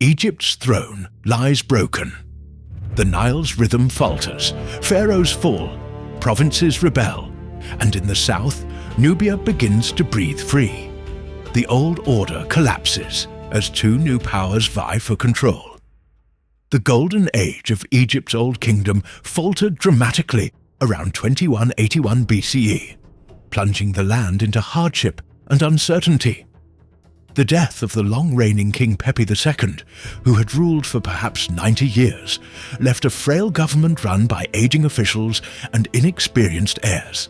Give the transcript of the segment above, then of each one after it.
Egypt's throne lies broken. The Nile's rhythm falters, pharaohs fall, provinces rebel, and in the south, Nubia begins to breathe free. The old order collapses as two new powers vie for control. The golden age of Egypt's old kingdom faltered dramatically around 2181 BCE, plunging the land into hardship and uncertainty. The death of the long-reigning King Pepi II, who had ruled for perhaps 90 years, left a frail government run by aging officials and inexperienced heirs.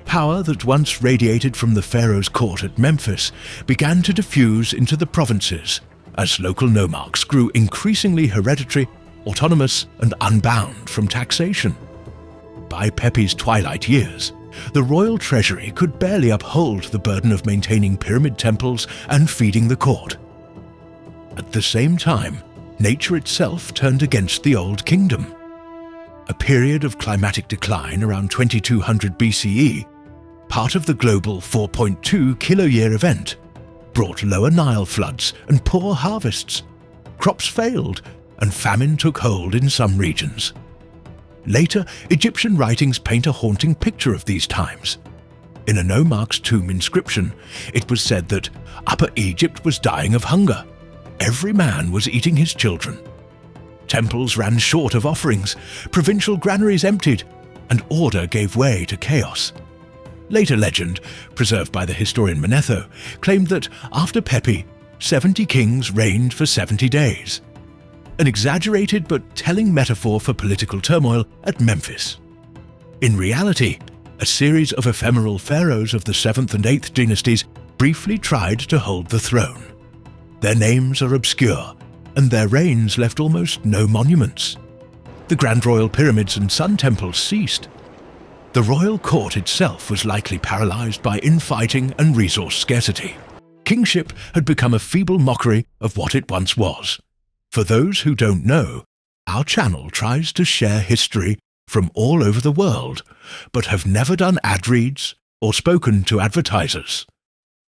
Power that once radiated from the pharaoh's court at Memphis began to diffuse into the provinces as local nomarchs grew increasingly hereditary, autonomous, and unbound from taxation. By Pepi's twilight years, the royal treasury could barely uphold the burden of maintaining pyramid temples and feeding the court. At the same time, nature itself turned against the old kingdom. A period of climatic decline around 2200 BCE, part of the global 4.2 kiloyear event, brought lower Nile floods and poor harvests. Crops failed, and famine took hold in some regions. Later, Egyptian writings paint a haunting picture of these times. In a nomarch's tomb inscription, it was said that Upper Egypt was dying of hunger. Every man was eating his children. Temples ran short of offerings, provincial granaries emptied, and order gave way to chaos. Later legend, preserved by the historian Manetho, claimed that after Pepi, 70 kings reigned for 70 days. An exaggerated but telling metaphor for political turmoil at Memphis. In reality, a series of ephemeral pharaohs of the 7th and 8th dynasties briefly tried to hold the throne. Their names are obscure, and their reigns left almost no monuments. The grand royal pyramids and sun temples ceased. The royal court itself was likely paralyzed by infighting and resource scarcity. Kingship had become a feeble mockery of what it once was. For those who don't know, our channel tries to share history from all over the world, but have never done ad reads or spoken to advertisers.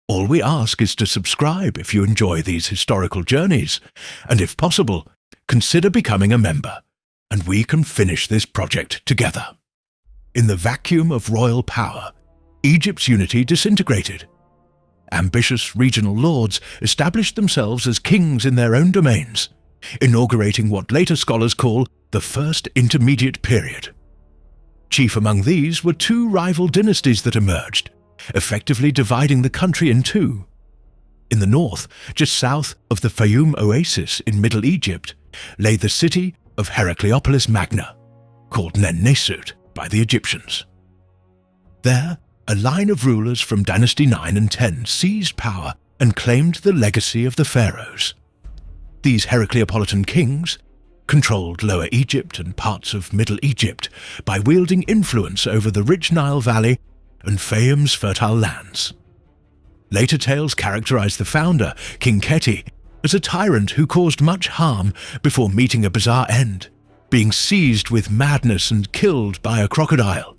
All we ask is to subscribe if you enjoy these historical journeys, and if possible, consider becoming a member, and we can finish this project together. In the vacuum of royal power, Egypt's unity disintegrated. Ambitious regional lords established themselves as kings in their own domains, inaugurating what later scholars call the First Intermediate Period. Chief among these were two rival dynasties that emerged, effectively dividing the country in two. In the north, just south of the Fayum oasis in Middle Egypt, lay the city of Herakleopolis Magna, called Nen-Nesut by the Egyptians. There, a line of rulers from Dynasty 9 and 10 seized power and claimed the legacy of the pharaohs. These Herakleopolitan kings controlled Lower Egypt and parts of Middle Egypt by wielding influence over the rich Nile Valley and Fayum's fertile lands. Later tales characterize the founder, King Khety, as a tyrant who caused much harm before meeting a bizarre end, being seized with madness and killed by a crocodile.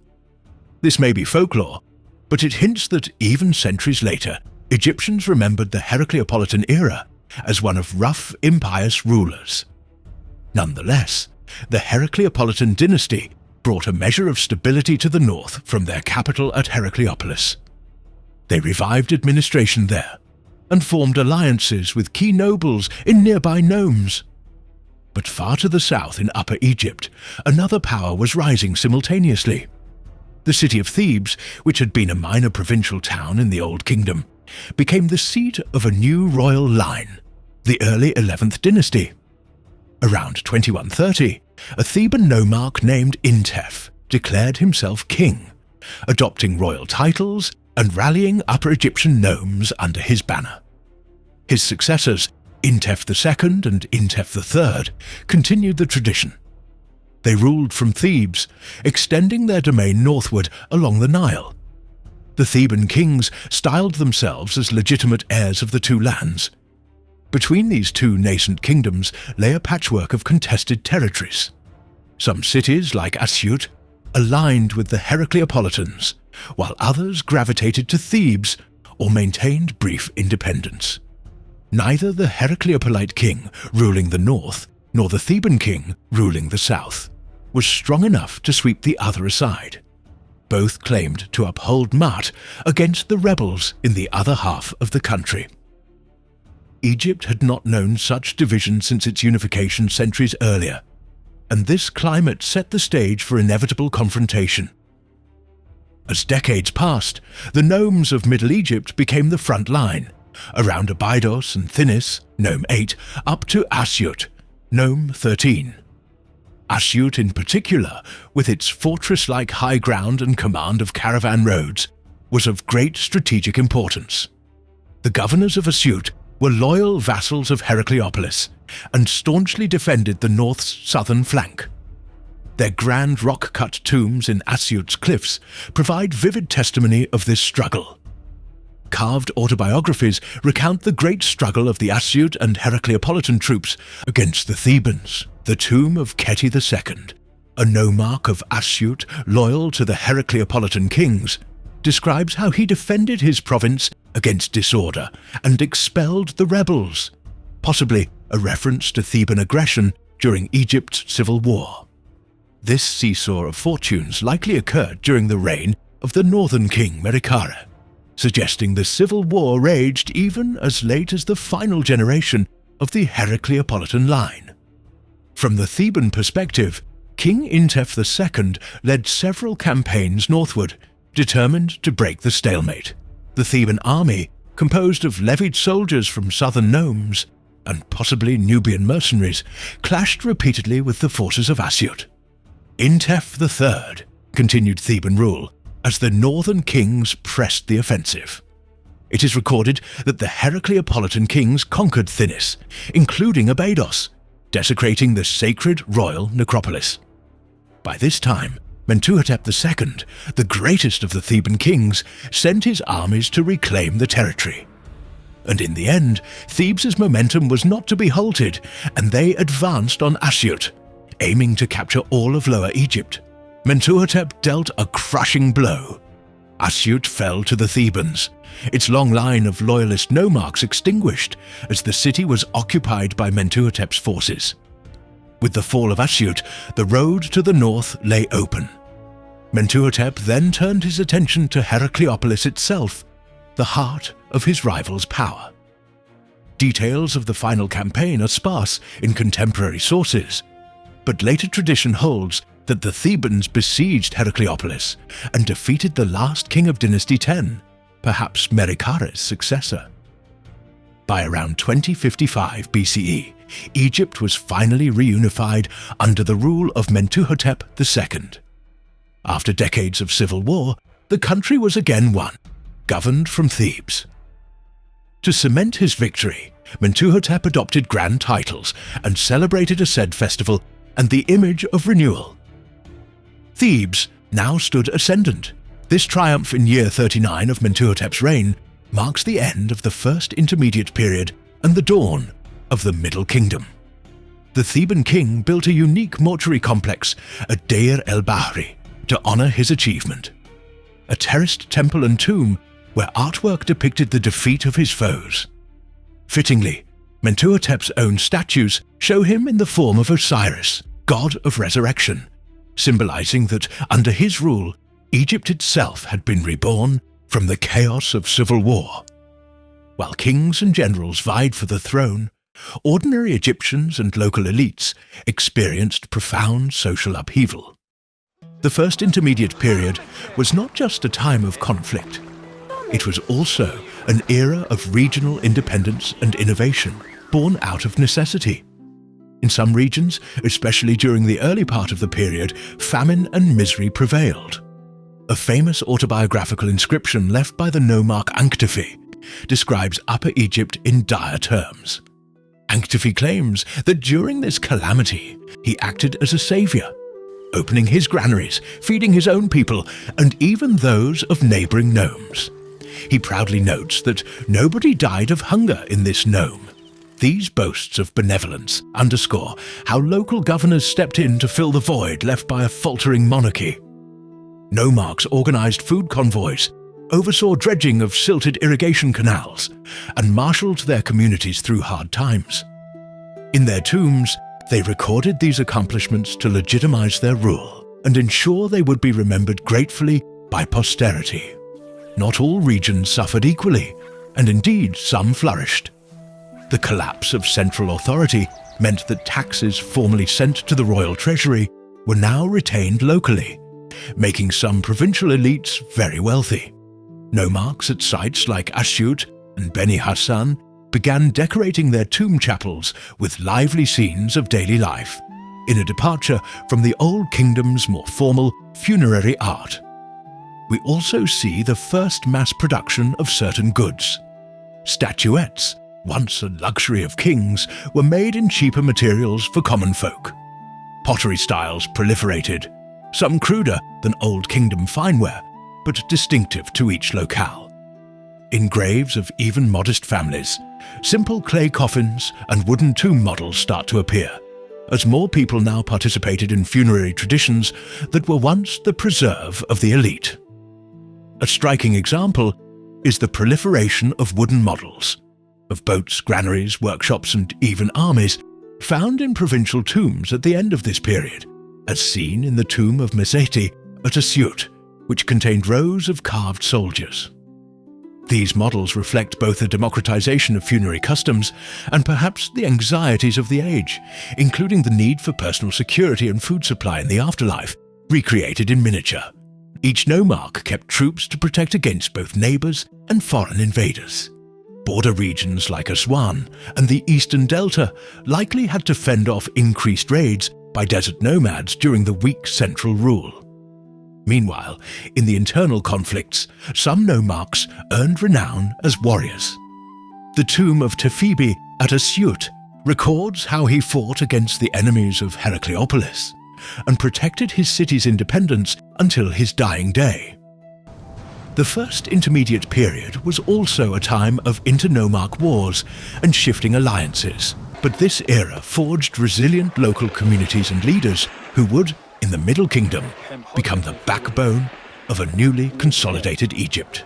This may be folklore, but it hints that even centuries later, Egyptians remembered the Herakleopolitan era as one of rough, impious rulers. Nonetheless, the Herakleopolitan dynasty brought a measure of stability to the north from their capital at Herakleopolis. They revived administration there and formed alliances with key nobles in nearby nomes. But far to the south in Upper Egypt, another power was rising simultaneously. The city of Thebes, which had been a minor provincial town in the Old Kingdom, became the seat of a new royal line, the early 11th dynasty. Around 2130, a Theban nomarch named Intef declared himself king, adopting royal titles and rallying Upper Egyptian nomes under his banner. His successors, Intef II and Intef III, continued the tradition. They ruled from Thebes, extending their domain northward along the Nile. The Theban kings styled themselves as legitimate heirs of the two lands. Between these two nascent kingdoms lay a patchwork of contested territories. Some cities, like Asyut, aligned with the Herakleopolitans, while others gravitated to Thebes or maintained brief independence. neither the Herakleopolite king ruling the north nor the Theban king ruling the south was strong enough to sweep the other aside. Both claimed to uphold Maat against the rebels in the other half of the country. Egypt had not known such division since its unification centuries earlier, and this climate set the stage for inevitable confrontation. As decades passed, the nomes of Middle Egypt became the front line, around Abydos and Thinis, Nome 8, up to Asyut, Nome 13. Asyut in particular, with its fortress-like high ground and command of caravan roads, was of great strategic importance. The governors of Asyut were loyal vassals of Herakleopolis and staunchly defended the north's southern flank. Their grand rock-cut tombs in Asyut's cliffs provide vivid testimony of this struggle. Carved autobiographies recount the great struggle of the Asyut and Herakleopolitan troops against the Thebans. The tomb of Khety II, a nomarch of Asyut loyal to the Herakleopolitan kings, describes how he defended his province against disorder and expelled the rebels, possibly a reference to Theban aggression during Egypt's civil war. This seesaw of fortunes likely occurred during the reign of the northern king Merikare, suggesting the civil war raged even as late as the final generation of the Herakleopolitan line. From the Theban perspective, King Intef II led several campaigns northward, determined to break the stalemate. The Theban army, composed of levied soldiers from southern nomes and possibly Nubian mercenaries, clashed repeatedly with the forces of Asyut. Intef III continued Theban rule as the northern kings pressed the offensive. It is recorded that the Herakleopolitan kings conquered Thinis, including Abydos, desecrating the sacred royal necropolis. By this time, Mentuhotep II, the greatest of the Theban kings, sent his armies to reclaim the territory. And in the end, Thebes' momentum was not to be halted, and they advanced on Asyut, aiming to capture all of Lower Egypt. Mentuhotep dealt a crushing blow. Asyut fell to the Thebans, its long line of loyalist nomarchs extinguished as the city was occupied by Mentuhotep's forces. With the fall of Asyut, the road to the north lay open. Mentuhotep then turned his attention to Herakleopolis itself, the heart of his rival's power. Details of the final campaign are sparse in contemporary sources, but later tradition holds that the Thebans besieged Herakleopolis and defeated the last king of Dynasty 10, perhaps Merikare's successor. By around 2055 BCE, Egypt was finally reunified under the rule of Mentuhotep II. After decades of civil war, the country was again one, governed from Thebes. To cement his victory, Mentuhotep adopted grand titles and celebrated a said festival and the image of renewal. Thebes now stood ascendant. This triumph in year 39 of Mentuhotep's reign marks the end of the first intermediate period and the dawn of the Middle Kingdom. The Theban king built a unique mortuary complex at Deir el-Bahri to honor his achievement. A terraced temple and tomb where artwork depicted the defeat of his foes. Fittingly, Mentuhotep's own statues show him in the form of Osiris, god of resurrection, symbolizing that under his rule, Egypt itself had been reborn from the chaos of civil war. While kings and generals vied for the throne, ordinary Egyptians and local elites experienced profound social upheaval. The first intermediate period was not just a time of conflict. It was also an era of regional independence and innovation, born out of necessity. In some regions, especially during the early part of the period, famine and misery prevailed. A famous autobiographical inscription left by the nomarch Ankhtifi describes Upper Egypt in dire terms. Ankhtifi claims that during this calamity, he acted as a savior, opening his granaries, feeding his own people, and even those of neighboring nomes. He proudly notes that nobody died of hunger in this nome. These boasts of benevolence underscore how local governors stepped in to fill the void left by a faltering monarchy. Nomarchs organized food convoys, oversaw dredging of silted irrigation canals, and marshalled their communities through hard times. In their tombs, they recorded these accomplishments to legitimize their rule and ensure they would be remembered gratefully by posterity. Not all regions suffered equally, and indeed some flourished. The collapse of central authority meant that taxes formerly sent to the royal treasury were now retained locally, making some provincial elites very wealthy. Nomarchs at sites like Asyut and Beni Hassan began decorating their tomb chapels with lively scenes of daily life, in a departure from the Old Kingdom's more formal funerary art. We also see the first mass production of certain goods. Statuettes, once a luxury of kings, were made in cheaper materials for common folk. Pottery styles proliferated, some cruder than Old Kingdom fineware, but distinctive to each locale. In graves of even modest families, simple clay coffins and wooden tomb models start to appear, as more people now participated in funerary traditions that were once the preserve of the elite. A striking example is the proliferation of wooden models, of boats, granaries, workshops, and even armies, found in provincial tombs at the end of this period, as seen in the tomb of Meseti at Asyut, which contained rows of carved soldiers. These models reflect both the democratization of funerary customs and perhaps the anxieties of the age, including the need for personal security and food supply in the afterlife, recreated in miniature. Each nomarch kept troops to protect against both neighbors and foreign invaders. Border regions like Aswan and the Eastern Delta likely had to fend off increased raids by desert nomads during the weak central rule. Meanwhile, in the internal conflicts, some nomarchs earned renown as warriors. The tomb of Tefibi at Asyut records how he fought against the enemies of Herakleopolis and protected his city's independence until his dying day. The first intermediate period was also a time of inter-nomarch wars and shifting alliances, but this era forged resilient local communities and leaders who would, in the Middle Kingdom, become the backbone of a newly consolidated Egypt.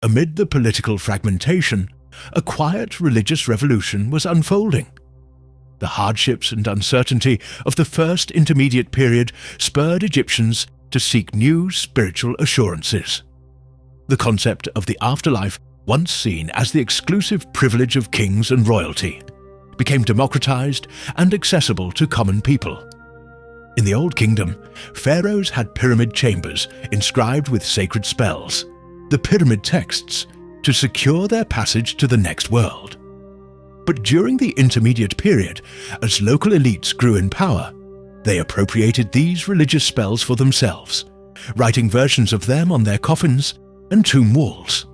Amid the political fragmentation, a quiet religious revolution was unfolding. The hardships and uncertainty of the first intermediate period spurred Egyptians to seek new spiritual assurances. The concept of the afterlife, once seen as the exclusive privilege of kings and royalty, became democratized and accessible to common people. In the Old Kingdom, pharaohs had pyramid chambers inscribed with sacred spells, the pyramid texts, to secure their passage to the next world. But during the intermediate period, as local elites grew in power, they appropriated these religious spells for themselves, writing versions of them on their coffins and tomb walls.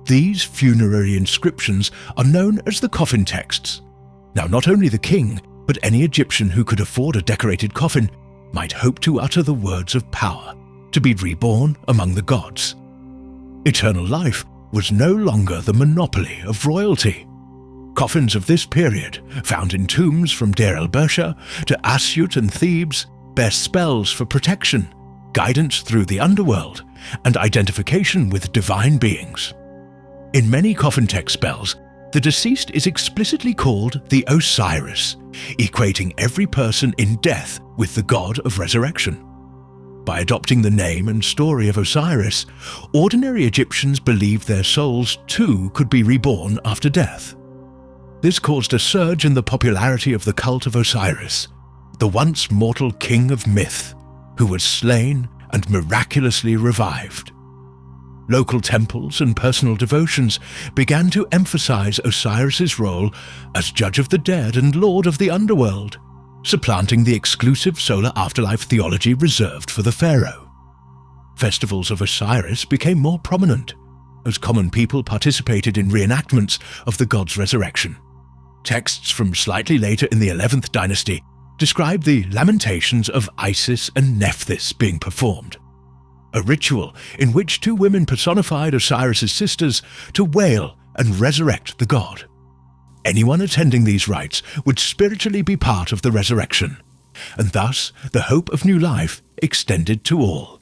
These funerary inscriptions are known as the coffin texts. Now, not only the king, but any Egyptian who could afford a decorated coffin might hope to utter the words of power, to be reborn among the gods. Eternal life was no longer the monopoly of royalty. Coffins of this period, found in tombs from Deir el-Bersha to Asyut and Thebes, bear spells for protection, guidance through the underworld, and identification with divine beings. In many coffin text spells, the deceased is explicitly called the Osiris, equating every person in death with the god of resurrection. By adopting the name and story of Osiris, ordinary Egyptians believed their souls too could be reborn after death. This caused a surge in the popularity of the cult of Osiris, the once mortal king of myth, who was slain and miraculously revived. Local temples and personal devotions began to emphasize Osiris's role as judge of the dead and lord of the underworld, supplanting the exclusive solar afterlife theology reserved for the pharaoh. Festivals of Osiris became more prominent, as common people participated in reenactments of the god's resurrection. Texts from slightly later in the 11th dynasty describe the lamentations of Isis and Nephthys being performed, a ritual in which two women personified Osiris's sisters to wail and resurrect the god. Anyone attending these rites would spiritually be part of the resurrection, and thus the hope of new life extended to all.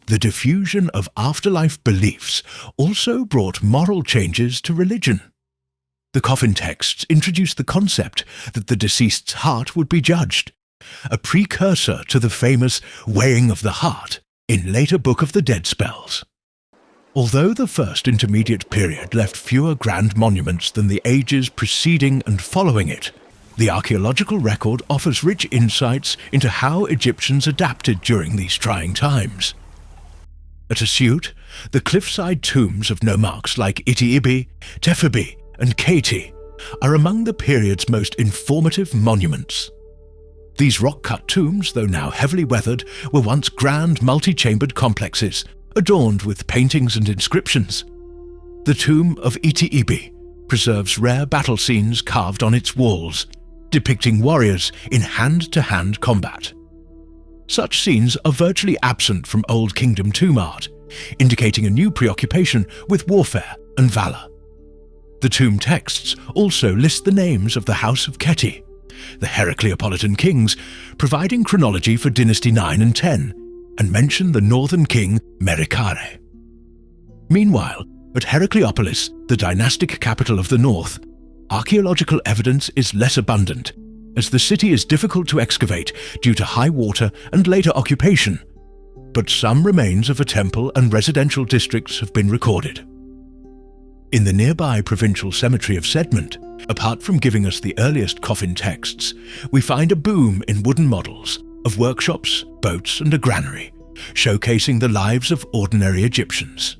The diffusion of afterlife beliefs also brought moral changes to religion. The coffin texts introduced the concept that the deceased's heart would be judged, a precursor to the famous weighing of the heart in later Book of the Dead spells. Although the first intermediate period left fewer grand monuments than the ages preceding and following it, the archaeological record offers rich insights into how Egyptians adapted during these trying times. At Asyut, the cliffside tombs of nomarchs like Iti-ibi, Khety, and Khety are among the period's most informative monuments. These rock-cut tombs, though now heavily weathered, were once grand multi-chambered complexes, adorned with paintings and inscriptions. The tomb of Iti-ibi preserves rare battle scenes carved on its walls, depicting warriors in hand-to-hand combat. Such scenes are virtually absent from Old Kingdom tomb art, indicating a new preoccupation with warfare and valor. The tomb texts also list the names of the House of Khety, the Herakleopolitan kings, providing chronology for Dynasty 9 and 10, and mention the northern king Merikare. Meanwhile, at Herakleopolis, the dynastic capital of the north, archaeological evidence is less abundant, as the city is difficult to excavate due to high water and later occupation, but some remains of a temple and residential districts have been recorded. In the nearby provincial cemetery of Sedment, apart from giving us the earliest coffin texts, we find a boom in wooden models of workshops, boats and a granary, showcasing the lives of ordinary Egyptians.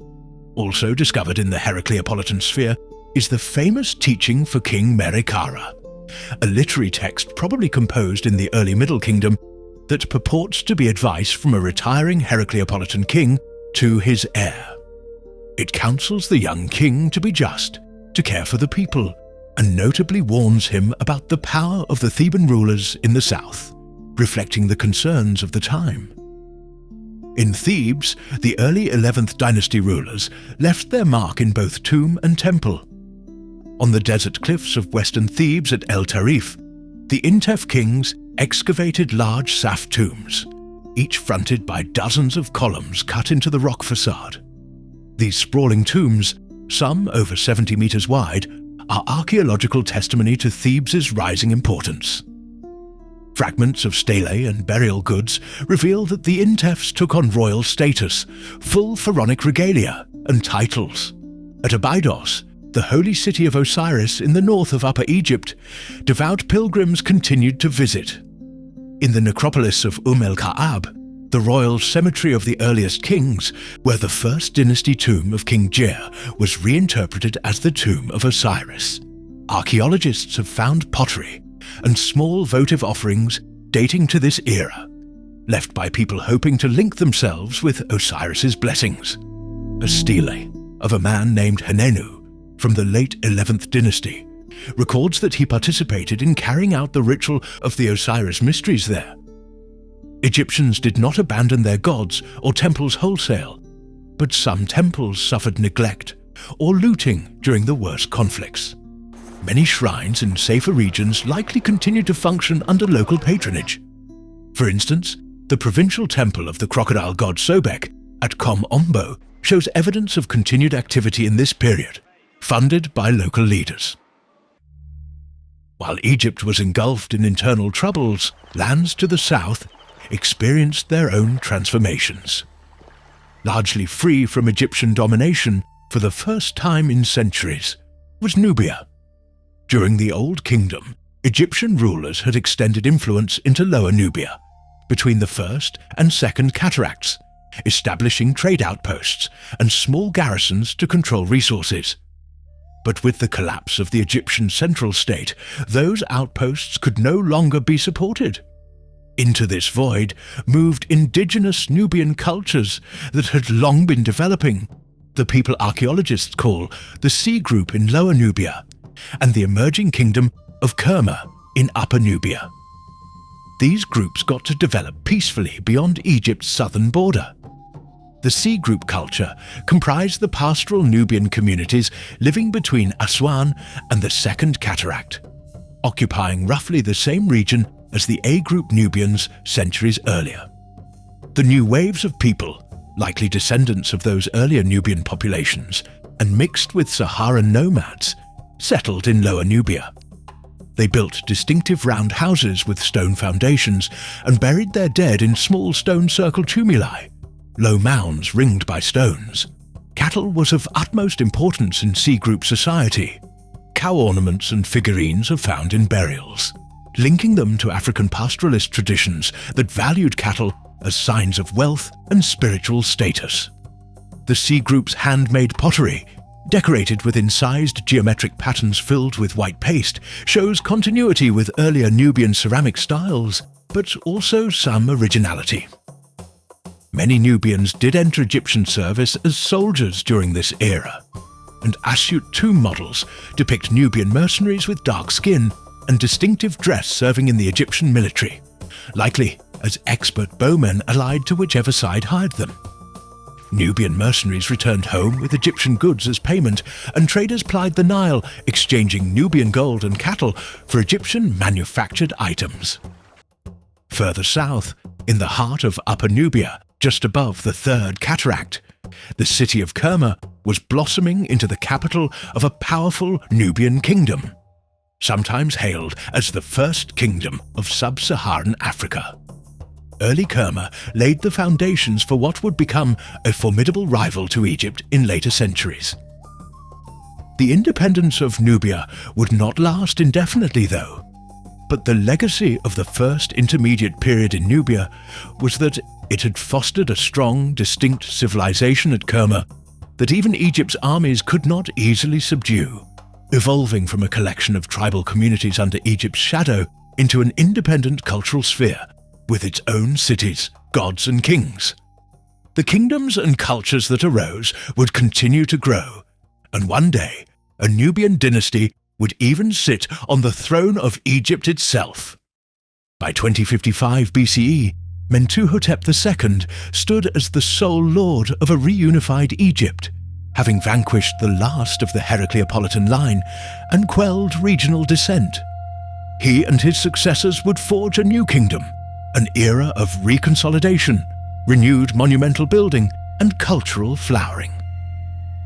Also discovered in the Herakleopolitan sphere is the famous teaching for King Merikare, a literary text probably composed in the early Middle Kingdom that purports to be advice from a retiring Herakleopolitan king to his heir. It counsels the young king to be just, to care for the people, and notably warns him about the power of the Theban rulers in the south, reflecting the concerns of the time. In Thebes, the early 11th dynasty rulers left their mark in both tomb and temple. On the desert cliffs of western Thebes at El Tarif, the Intef kings excavated large Saf tombs, each fronted by dozens of columns cut into the rock facade. These sprawling tombs, some over 70 meters wide, are archaeological testimony to Thebes' rising importance. Fragments of stelae and burial goods reveal that the Intefs took on royal status, full pharaonic regalia and titles. At Abydos, the holy city of Osiris in the north of Upper Egypt, devout pilgrims continued to visit. In the necropolis of el-Ka'ab, the royal cemetery of the earliest kings, where the first dynasty tomb of King Jer was reinterpreted as the tomb of Osiris, archaeologists have found pottery and small votive offerings dating to this era, left by people hoping to link themselves with Osiris's blessings. A stele of a man named Hanenu from the late 11th dynasty records that he participated in carrying out the ritual of the Osiris mysteries there. Egyptians did not abandon their gods or temples wholesale, but some temples suffered neglect or looting during the worst conflicts. Many shrines in safer regions likely continued to function under local patronage. For instance, the provincial temple of the crocodile god Sobek at Kom Ombo shows evidence of continued activity in this period, funded by local leaders. While Egypt was engulfed in internal troubles, lands to the south experienced their own transformations. Largely free from Egyptian domination for the first time in centuries was Nubia. During the Old Kingdom, Egyptian rulers had extended influence into Lower Nubia, between the First and Second Cataracts, establishing trade outposts and small garrisons to control resources. But with the collapse of the Egyptian central state, those outposts could no longer be supported. Into this void moved indigenous Nubian cultures that had long been developing, the people archaeologists call the C-Group in Lower Nubia, and the emerging kingdom of Kerma in Upper Nubia. These groups got to develop peacefully beyond Egypt's southern border. The C-Group culture comprised the pastoral Nubian communities living between Aswan and the Second Cataract, occupying roughly the same region as the A-Group Nubians centuries earlier. The new waves of people, likely descendants of those earlier Nubian populations, and mixed with Saharan nomads, settled in Lower Nubia. They built distinctive round houses with stone foundations and buried their dead in small stone circle tumuli, low mounds ringed by stones. Cattle was of utmost importance in C-Group society. Cow ornaments and figurines are found in burials, linking them to African pastoralist traditions that valued cattle as signs of wealth and spiritual status. The C-Group's handmade pottery, decorated with incised geometric patterns filled with white paste, shows continuity with earlier Nubian ceramic styles, but also some originality. Many Nubians did enter Egyptian service as soldiers during this era, and Asyut tomb models depict Nubian mercenaries with dark skin and distinctive dress serving in the Egyptian military, likely as expert bowmen allied to whichever side hired them. Nubian mercenaries returned home with Egyptian goods as payment, and traders plied the Nile, exchanging Nubian gold and cattle for Egyptian manufactured items. Further south, in the heart of Upper Nubia, just above the Third Cataract, the city of Kerma was blossoming into the capital of a powerful Nubian kingdom, sometimes hailed as the first kingdom of sub-Saharan Africa. Early Kerma laid the foundations for what would become a formidable rival to Egypt in later centuries. The independence of Nubia would not last indefinitely, though, but the legacy of the first intermediate period in Nubia was that it had fostered a strong, distinct civilization at Kerma that even Egypt's armies could not easily subdue, evolving from a collection of tribal communities under Egypt's shadow into an independent cultural sphere with its own cities, gods and kings. The kingdoms and cultures that arose would continue to grow, and one day a Nubian dynasty would even sit on the throne of Egypt itself. By 2055 BCE, Mentuhotep II stood as the sole lord of a reunified Egypt, having vanquished the last of the Herakleopolitan line and quelled regional dissent. He and his successors would forge a new kingdom, an era of reconsolidation, renewed monumental building, and cultural flowering.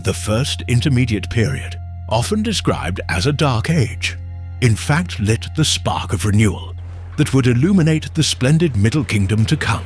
The first intermediate period, often described as a dark age, in fact lit the spark of renewal that would illuminate the splendid Middle Kingdom to come.